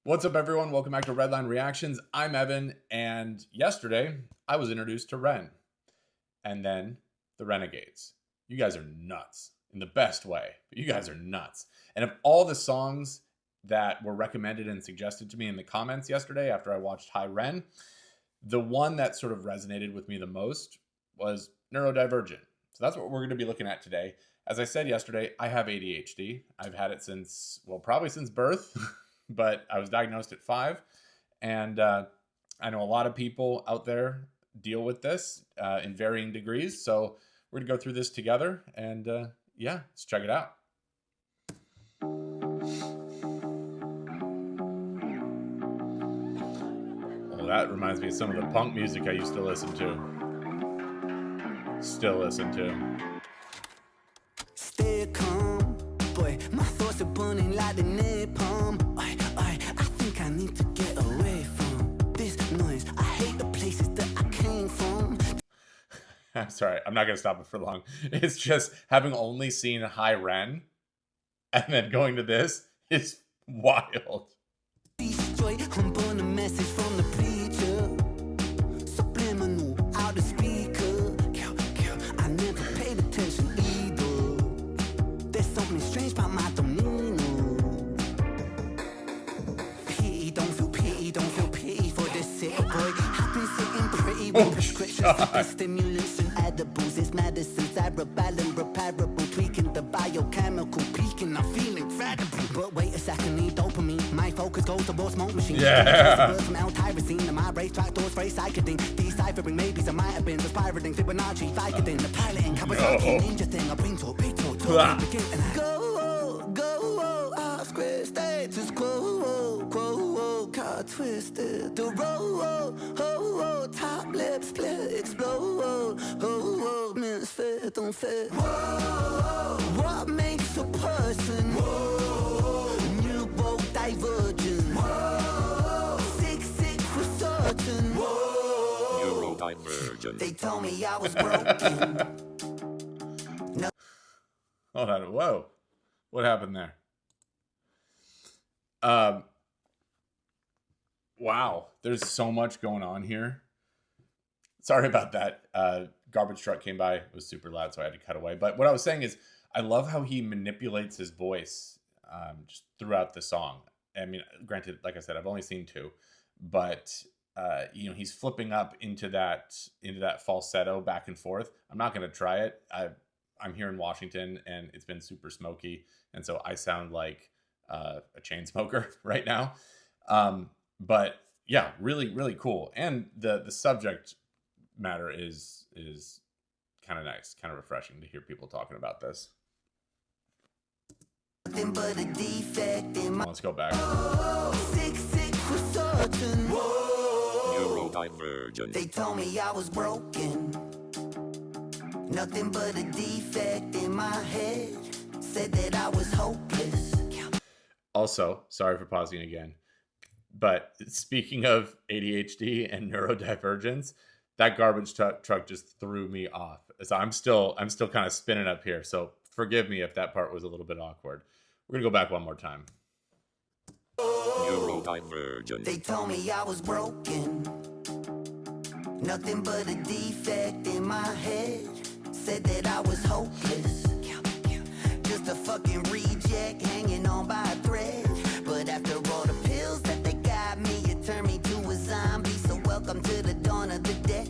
What's up, everyone? Welcome back to Redline Reactions. I'm Evan, and yesterday I was introduced to Ren, and then the Renegades. You guys are nuts in the best way, but you guys are nuts. And of all the songs that were recommended and suggested to me in the comments yesterday after I watched Hi Ren, the one that sort of resonated with me the most was Neurodivergent. So that's what we're going to be looking at today. As I said yesterday, I have ADHD. I've had it since, probably since birth. But I was diagnosed at 5, and I know a lot of people out there deal with this in varying degrees. So we're gonna go through this together, and yeah, let's check it out. Well, that reminds me of some of the punk music I used to listen to. Still listen to. Stay calm, boy. My thoughts are burning like the napalm. I think I need to get away from this noise. I hate the places that I came from. I'm sorry, I'm not gonna stop it for long. It's just having only seen Hi Ren and then going to this is wild. Destroy, I'm born a message from the preacher. Subliminal, out the speaker. I never paid attention either. There's something strange about my demeanor. Don't feel pity for this sick boy. I've been sitting pretty with prescriptions for stimulants and edibles. It's medicine, cerebellum, repairable, tweaking the biochemical peaking. I'm feeling incredible. But wait a second, need dopamine. My focus goes towards smoke machine. Yeah. From L-tyrosine, my racetrack doors, very psycheding. Deciphering maybes, I might have been aspirating. Fibonacci, Vicodin, the piloting, Kawasaki, ninja thing. I bring to a big talk, begin and I go, off square status quo, car twisted, the road, top lip split, explode, misfit, don't fit. What makes a person? Neurodivergent. Sick for certain. Neurodivergent. They told me I was broken. Hold on. Whoa. What happened there? Wow. There's so much going on here. Sorry about that. Garbage truck came by. It was super loud, so I had to cut away. But what I was saying is, I love how he manipulates his voice just throughout the song. I mean, granted, like I said, I've only seen 2, but he's flipping up into that falsetto back and forth. I'm not going to try it. I'm here in Washington, and it's been super smoky, and so I sound like a chain smoker right now. But yeah, really, really cool, and the subject matter is kind of nice, kind of refreshing to hear people talking about this. But a defect in my Let's go back. sick for certain. Neurodivergent. They told me I was broken. Nothing but a defect in my head. Said that I was hopeless. Also, sorry for pausing again, but speaking of ADHD and neurodivergence, that garbage truck just threw me off. So I'm still kind of spinning up here. So forgive me if that part was a little bit awkward. We're gonna go back one more time. Neurodivergent. They told me I was broken. Nothing but a defect in my head. Said that I was hopeless. Just a fucking reject hanging on by a thread. But after all the pills that they got me, it turned me to a zombie. So welcome to the dawn of the dead.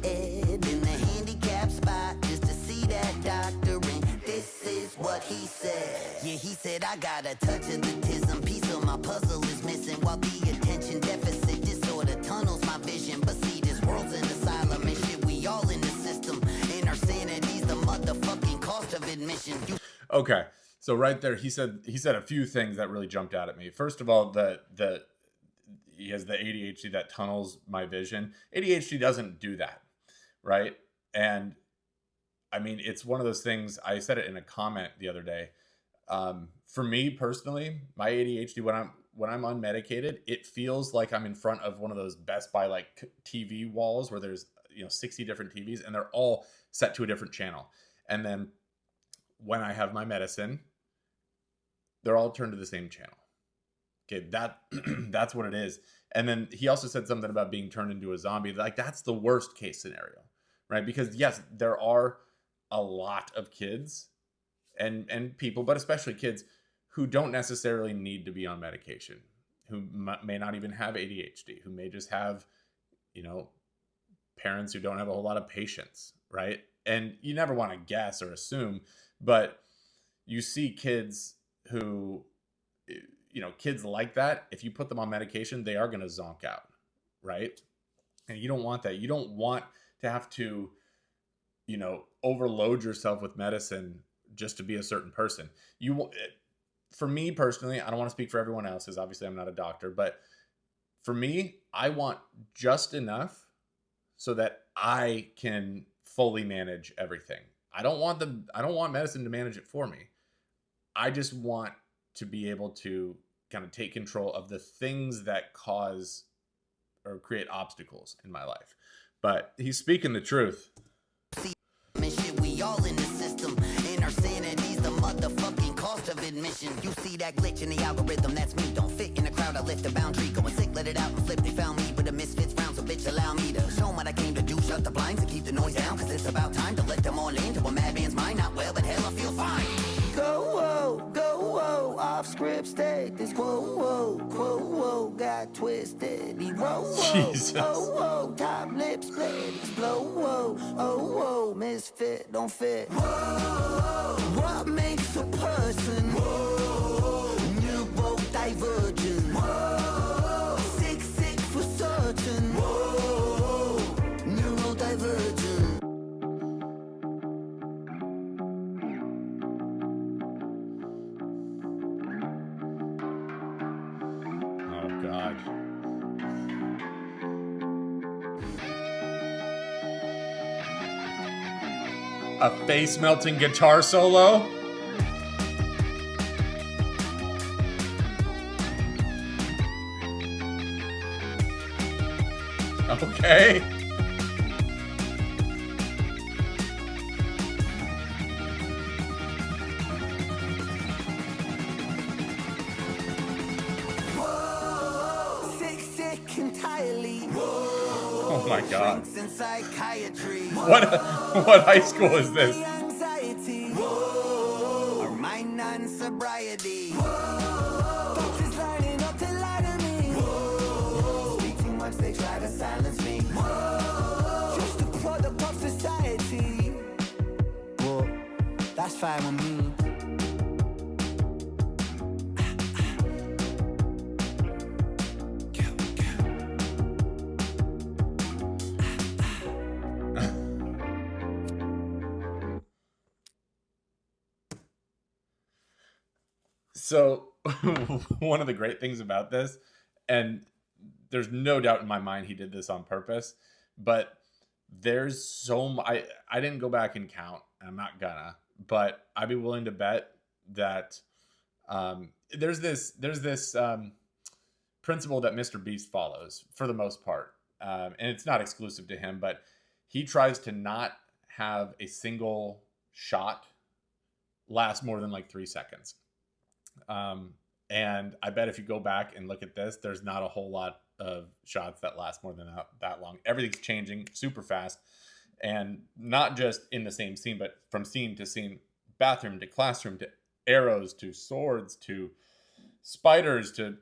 In the handicap spot, just to see that doctor. And this is what he said. Yeah, he said I got a touch of autism. Piece of my puzzle is missing. While the attention deficit disorder tunnels my vision. But see, this world's an asylum and shit. We all in the system. And our sanity's the motherfucking cost of admission. Okay, so right there, he said a few things that really jumped out at me. First of all, he has the ADHD that tunnels my vision. ADHD doesn't do that, right? And I mean, it's one of those things. I said it in a comment the other day. For me personally, my ADHD, when I'm unmedicated, it feels like I'm in front of one of those Best Buy like TV walls where there's 60 different TVs and they're all set to a different channel. And then when I have my medicine, they're all turned to the same channel. Okay, that that's what it is. And then he also said something about being turned into a zombie. Like that's the worst case scenario, right? Because yes, there are a lot of kids and people, but especially kids who don't necessarily need to be on medication, who may not even have ADHD, who may just have, you know, parents who don't have a whole lot of patience, right? And you never want to guess or assume, but you see kids who, kids like that, if you put them on medication, they are going to zonk out, right? And you don't want that. You don't want to have to, overload yourself with medicine just to be a certain person. For me personally, I don't want to speak for everyone else, because obviously I'm not a doctor, but for me, I want just enough so that I can fully manage everything. I don't want medicine to manage it for me. I just want to be able to kind of take control of the things that cause or create obstacles in my life. But he's speaking the truth. Shit, we all in the system, and our sanity's the motherfucking cost of admission. You see that glitch in the algorithm, that's me. Don't fit in the crowd, I lift a boundary. Going sick, let it out and flip. They found me, but the misfits round, so bitch, allow me to show 'em what I came to do. Shut the blinds and keep the noise down, cause it's about time to let them all into a madman's mind. Not well, but hell, I feel fine. Go, whoa, off script state. This whoa, got twisted. He Jesus. whoa, top lip split. Explode, whoa, misfit, don't fit. Whoa, what makes a person? Whoa, neurodivergent. Whoa, sick for certain. Whoa, neurodivergent. Oh God. A face melting guitar solo? Okay. Sick entirely. Oh my God. Drinks and psychiatry. What high school is this? Anxiety. Or mind and sobriety. Doctors lining up to lie to me. Speak too much, they try to silence me. Just a product of society. Well, that's fine with me. So one of the great things about this, and there's no doubt in my mind he did this on purpose, but there's I didn't go back and count, and I'm not gonna, but I'd be willing to bet that there's this principle that Mr. Beast follows for the most part, and it's not exclusive to him, but he tries to not have a single shot last more than like 3 seconds. And I bet if you go back and look at this, there's not a whole lot of shots that last more than that long. Everything's changing super fast, and not just in the same scene, but from scene to scene, bathroom to classroom to arrows to swords to spiders to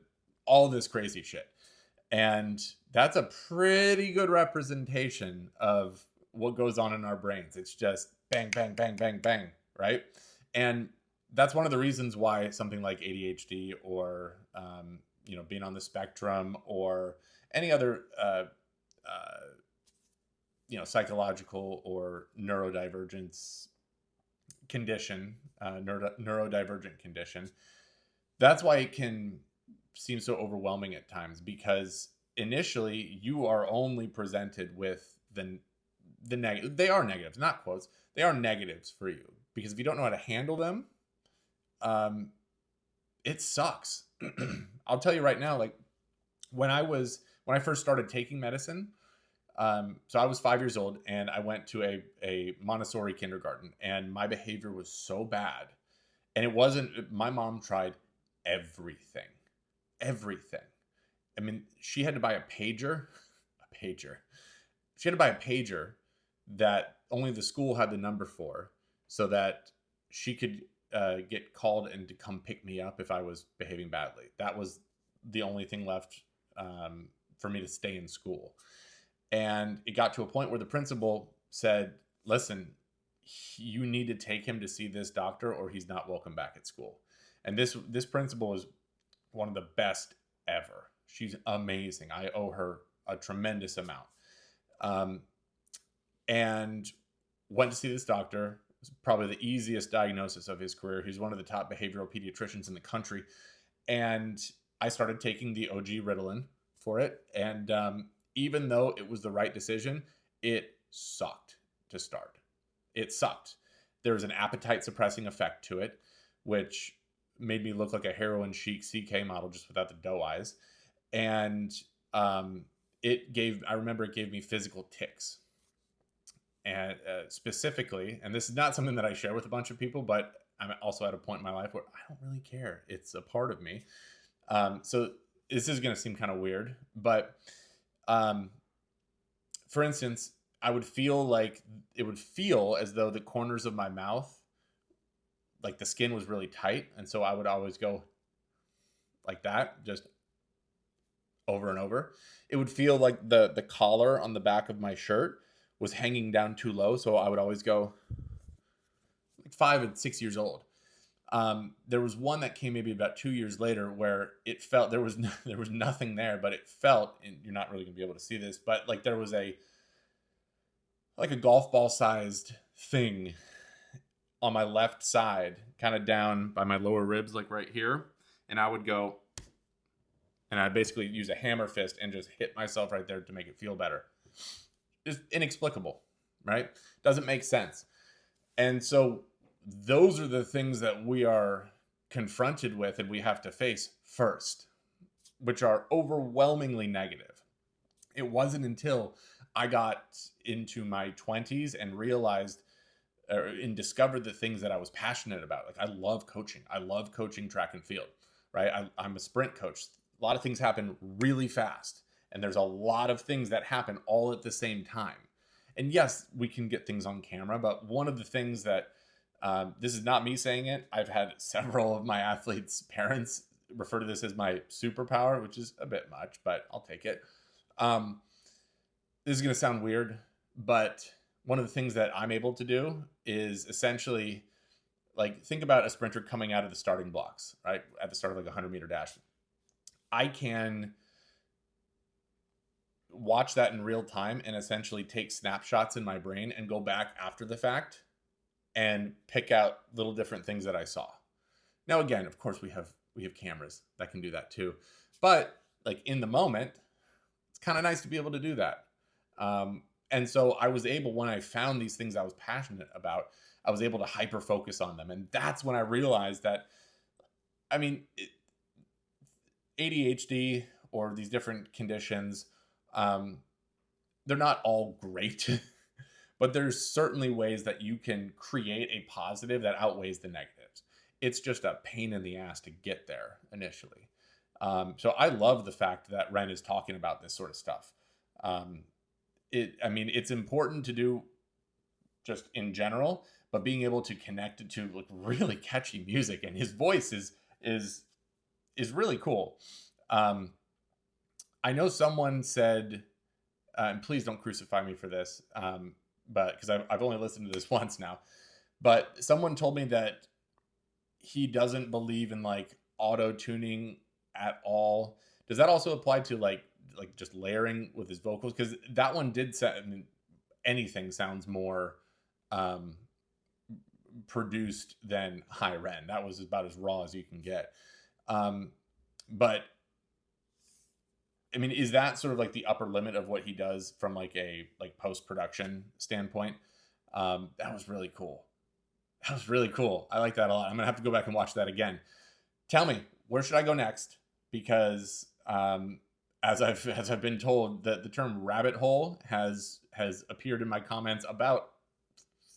all this crazy shit. And that's a pretty good representation of what goes on in our brains. It's just bang, bang, bang, bang, bang, right? And that's one of the reasons why something like ADHD or, being on the spectrum or any other, psychological or neurodivergence condition, neurodivergent condition, that's why it can seem so overwhelming at times, because initially you are only presented with the negative. They are negatives, not quotes. They are negatives for you, because if you don't know how to handle them, it sucks. I'll tell you right now, like when I first started taking medicine, so I was 5 years old and I went to a Montessori kindergarten, and my behavior was so bad. And my mom tried everything. everything. I mean, she had to buy a pager. She had to buy a pager that only the school had the number for, so that she could get called and to come pick me up if I was behaving badly. That was the only thing left for me to stay in school. And it got to a point where the principal said, listen, you need to take him to see this doctor or he's not welcome back at school. And this principal is one of the best ever. She's amazing. I owe her a tremendous amount. And went to see this doctor. It was probably the easiest diagnosis of his career. He's one of the top behavioral pediatricians in the country. And I started taking the OG Ritalin for it. And even though it was the right decision, it sucked to start. It sucked. There was an appetite suppressing effect to it, which made me look like a heroin chic CK model just without the doe eyes. And I remember it gave me physical tics. And specifically, and this is not something that I share with a bunch of people, but I'm also at a point in my life where I don't really care. It's a part of me. So this is going to seem kind of weird, but for instance, it would feel as though the corners of my mouth, like the skin was really tight. And so I would always go like that, just over and over. It would feel like the collar on the back of my shirt was hanging down too low. So I would always go like 5 and 6 years old. There was one that came maybe about 2 years later where it felt there was nothing there, but it felt, and you're not really gonna be able to see this, but like there was a golf ball sized thing on my left side, kind of down by my lower ribs, like right here. And I would go, and I'd basically use a hammer fist and just hit myself right there to make it feel better. Just inexplicable, right? Doesn't make sense. And so those are the things that we are confronted with and we have to face first, which are overwhelmingly negative. It wasn't until I got into my 20s and realized and discovered the things that I was passionate about. Like, I love coaching. I love coaching track and field, right? I'm a sprint coach. A lot of things happen really fast, and there's a lot of things that happen all at the same time. And yes, we can get things on camera, but one of the things that this is not me saying it. I've had several of my athletes' parents refer to this as my superpower, which is a bit much, but I'll take it. This is going to sound weird, but one of the things that I'm able to do is essentially, like, think about a sprinter coming out of the starting blocks, right? At the start of like a 100-meter dash. I can watch that in real time and essentially take snapshots in my brain and go back after the fact and pick out little different things that I saw. Now, again, of course, we have cameras that can do that too. But like in the moment, it's kind of nice to be able to do that. And so I was able, when I found these things I was passionate about, I was able to hyper focus on them. And that's when I realized that, I mean, ADHD or these different conditions, they're not all great, but there's certainly ways that you can create a positive that outweighs the negatives. It's just a pain in the ass to get there initially. So I love the fact that Ren is talking about this sort of stuff. It's important to do just in general, but being able to connect it to like really catchy music, and his voice is really cool. I know someone said, and please don't crucify me for this, but because I've only listened to this once now, but someone told me that he doesn't believe in like auto tuning at all. Does that also apply to like just layering with his vocals? Because that one did sound, I mean, anything sounds more produced than High Ren. That was about as raw as you can get. But I mean, is that sort of like the upper limit of what he does from like a post-production standpoint? That was really cool. That was really cool. I like that a lot. I'm gonna have to go back and watch that again. Tell me, where should I go next? Because as I've been told, that the term rabbit hole has appeared in my comments about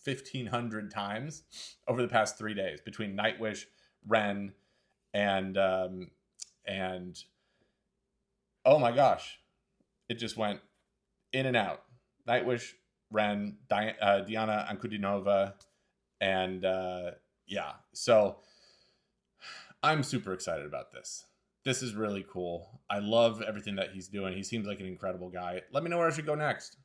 1,500 times over the past 3 days between Nightwish, Ren, and Oh my gosh. It just went in and out. Nightwish, Ren, Diana Ankudinova, and yeah. So I'm super excited about this. This is really cool. I love everything that he's doing. He seems like an incredible guy. Let me know where I should go next.